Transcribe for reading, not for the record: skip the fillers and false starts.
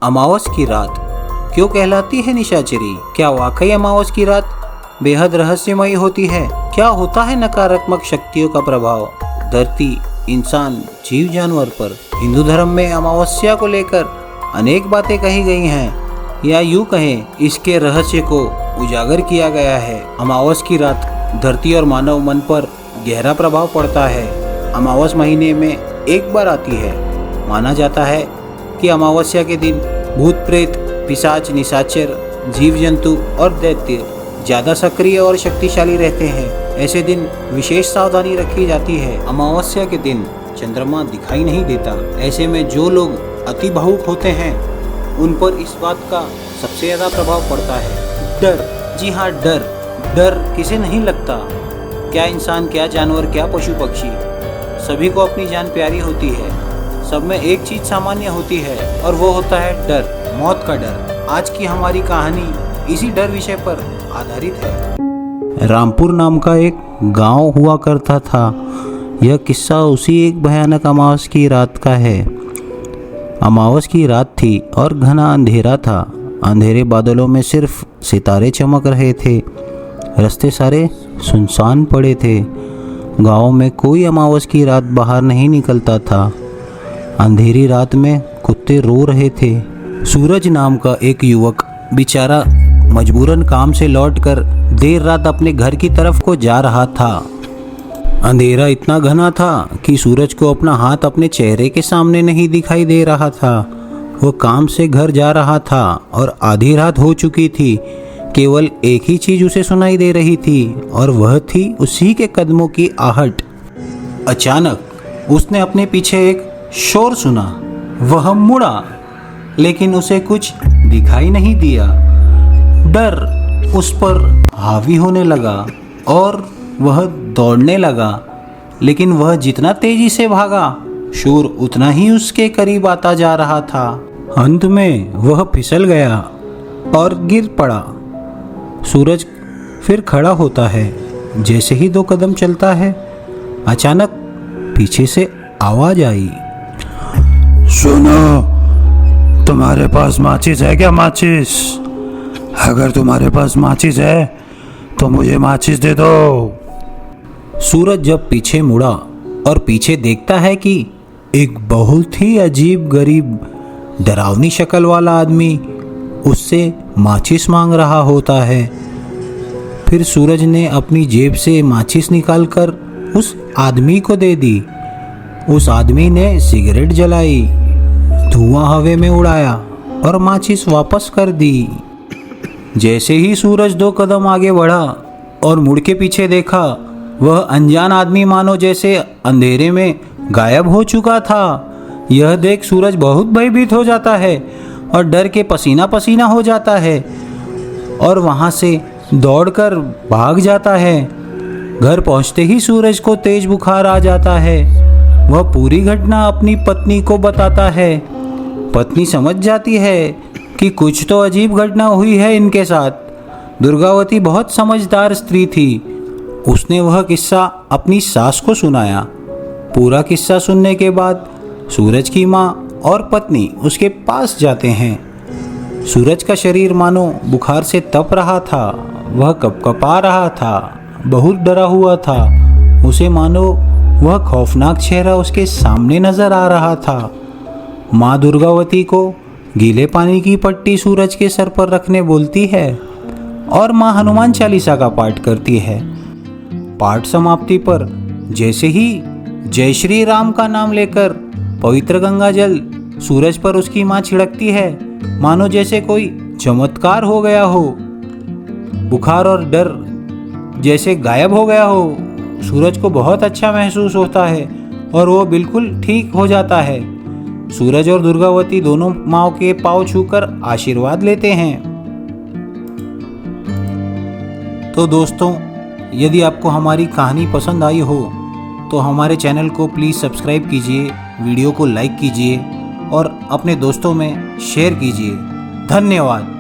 अमावस की रात क्यों कहलाती है निशाचरी? क्या वाकई अमावस की रात बेहद रहस्यमयी होती है? क्या होता है नकारात्मक शक्तियों का प्रभाव धरती, इंसान, जीव जानवर पर? हिंदू धर्म में अमावस्या को लेकर अनेक बातें कही गई हैं, या यूँ कहें इसके रहस्य को उजागर किया गया है। अमावस की रात धरती और मानव मन पर गहरा प्रभाव पड़ता है। अमावस महीने में एक बार आती है। माना जाता है कि अमावस्या के दिन भूत प्रेत, पिशाच, निशाचर, जीव जंतु और दैत्य ज़्यादा सक्रिय और शक्तिशाली रहते हैं। ऐसे दिन विशेष सावधानी रखी जाती है। अमावस्या के दिन चंद्रमा दिखाई नहीं देता। ऐसे में जो लोग अति भावुक होते हैं उन पर इस बात का सबसे ज़्यादा प्रभाव पड़ता है डर। जी हाँ, डर किसे नहीं लगता? क्या इंसान, क्या जानवर, क्या पशु पक्षी, सभी को अपनी जान प्यारी होती है। सब में एक चीज़ सामान्य होती है और वो होता है डर, मौत का डर। आज की हमारी कहानी इसी डर विषय पर आधारित है। रामपुर नाम का एक गांव हुआ करता था। यह किस्सा उसी एक भयानक अमावस की रात का है। अमावस की रात थी और घना अंधेरा था। अंधेरे बादलों में सिर्फ सितारे चमक रहे थे। रास्ते सारे सुनसान पड़े थे। गांव में कोई अमावस की रात बाहर नहीं निकलता था। अंधेरी रात में कुत्ते रो रहे थे। सूरज नाम का एक युवक बेचारा मजबूरन काम से लौटकर देर रात अपने घर की तरफ को जा रहा था। अंधेरा इतना घना था कि सूरज को अपना हाथ अपने चेहरे के सामने नहीं दिखाई दे रहा था। वो काम से घर जा रहा था और आधी रात हो चुकी थी। केवल एक ही चीज़ उसे सुनाई दे रही थी और वह थी उसी के कदमों की आहट। अचानक उसने अपने पीछे एक शोर सुना। वह मुड़ा, लेकिन उसे कुछ दिखाई नहीं दिया। डर उस पर हावी होने लगा और वह दौड़ने लगा। लेकिन वह जितना तेजी से भागा, शोर उतना ही उसके करीब आता जा रहा था। अंत में वह फिसल गया और गिर पड़ा। सूरज फिर खड़ा होता है। जैसे ही 2 कदम चलता है, अचानक पीछे से आवाज आई, सुनो, तुम्हारे पास माचिस है क्या? माचिस? अगर तुम्हारे पास माचिस है तो मुझे माचिस दे दो। सूरज जब पीछे मुड़ा और पीछे देखता है कि एक बहुत ही अजीब, गरीब, डरावनी शक्ल वाला आदमी उससे माचिस मांग रहा होता है। फिर सूरज ने अपनी जेब से माचिस निकालकर उस आदमी को दे दी। उस आदमी ने सिगरेट जलाई, धुआं हवा में उड़ाया और माचिस वापस कर दी। जैसे ही सूरज 2 कदम आगे बढ़ा और मुड़ के पीछे देखा, वह अनजान आदमी मानो जैसे अंधेरे में गायब हो चुका था। यह देख सूरज बहुत भयभीत हो जाता है और डर के पसीना पसीना हो जाता है और वहाँ से दौड़कर भाग जाता है। घर पहुँचते ही सूरज को तेज बुखार आ जाता है। वह पूरी घटना अपनी पत्नी को बताता है। पत्नी समझ जाती है कि कुछ तो अजीब घटना हुई है इनके साथ। दुर्गावती बहुत समझदार स्त्री थी। उसने वह किस्सा अपनी सास को सुनाया। पूरा किस्सा सुनने के बाद सूरज की माँ और पत्नी उसके पास जाते हैं। सूरज का शरीर मानो बुखार से तप रहा था। वह कँपकँपा रहा था, बहुत डरा हुआ था। उसे मानो वह खौफनाक चेहरा उसके सामने नजर आ रहा था। माँ दुर्गावती को गीले पानी की पट्टी सूरज के सर पर रखने बोलती है और माँ हनुमान चालीसा का पाठ करती है। पाठ समाप्ति पर जैसे ही जय श्री राम का नाम लेकर पवित्र गंगा जल सूरज पर उसकी माँ छिड़कती है, मानो जैसे कोई चमत्कार हो गया हो। बुखार और डर जैसे गायब हो गया हो। सूरज को बहुत अच्छा महसूस होता है और वो बिल्कुल ठीक हो जाता है। सूरज और दुर्गावती दोनों माँ के पाँव छूकर आशीर्वाद लेते हैं। तो दोस्तों, यदि आपको हमारी कहानी पसंद आई हो तो हमारे चैनल को प्लीज़ सब्सक्राइब कीजिए, वीडियो को लाइक कीजिए और अपने दोस्तों में शेयर कीजिए। धन्यवाद।